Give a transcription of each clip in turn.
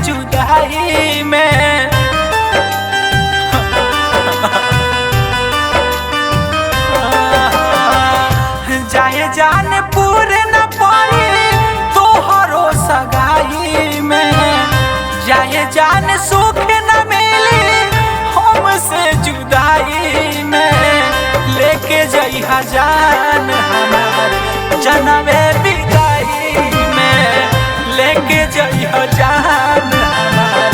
जुदाई में। जाए जान पूरे न पाई तोहरो सगाई में, जाए जान सुख न मिली हमसे जुदाई में। लेके जइहा जान हमार जनमे बिदाई में, लेके जइहा जान हमार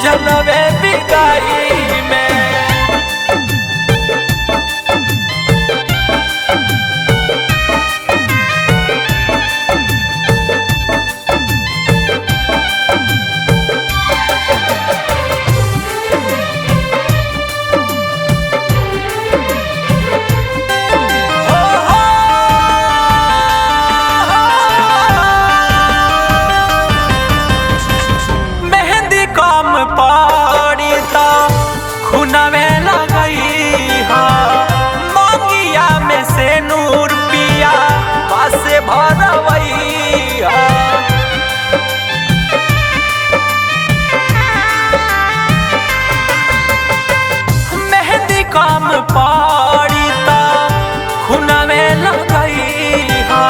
जनमे बिदाई में। पड़ी तो खुनवे लगई हा, मंगिया में से नूर पिया पासे भरवई हा। मेहंदी कम पड़ी तो खुनवे लगई हा,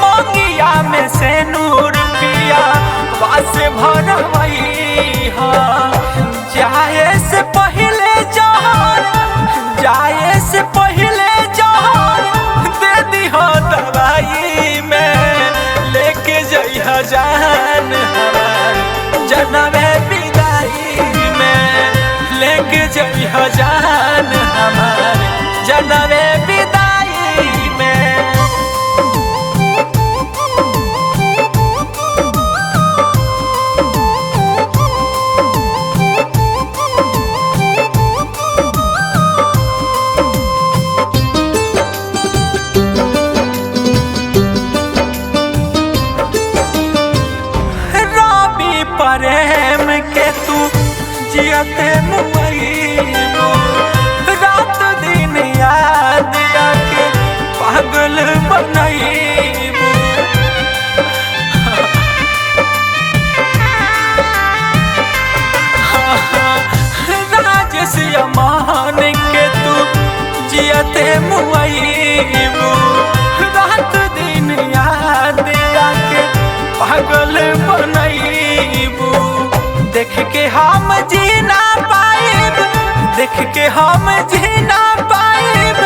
मंगिया में से नूर पिया पासे भरवई। जाए से पहले जहर, जाए से पहले जहर दे दी हो दवाई में। लेके जइहा जान हमार जनमे बिदाई में, लेके जइहा जान हमार जनमे बिदाई में। प्रेम के तू जियते मुईबो, रात दिन याद आके पागल बनईबो। राजेश अमान के तू जियते मुईबो, रात दिन याद आके पागल बनईबो। देख के हम जी ना पाइब, देख के हम जी ना पाइब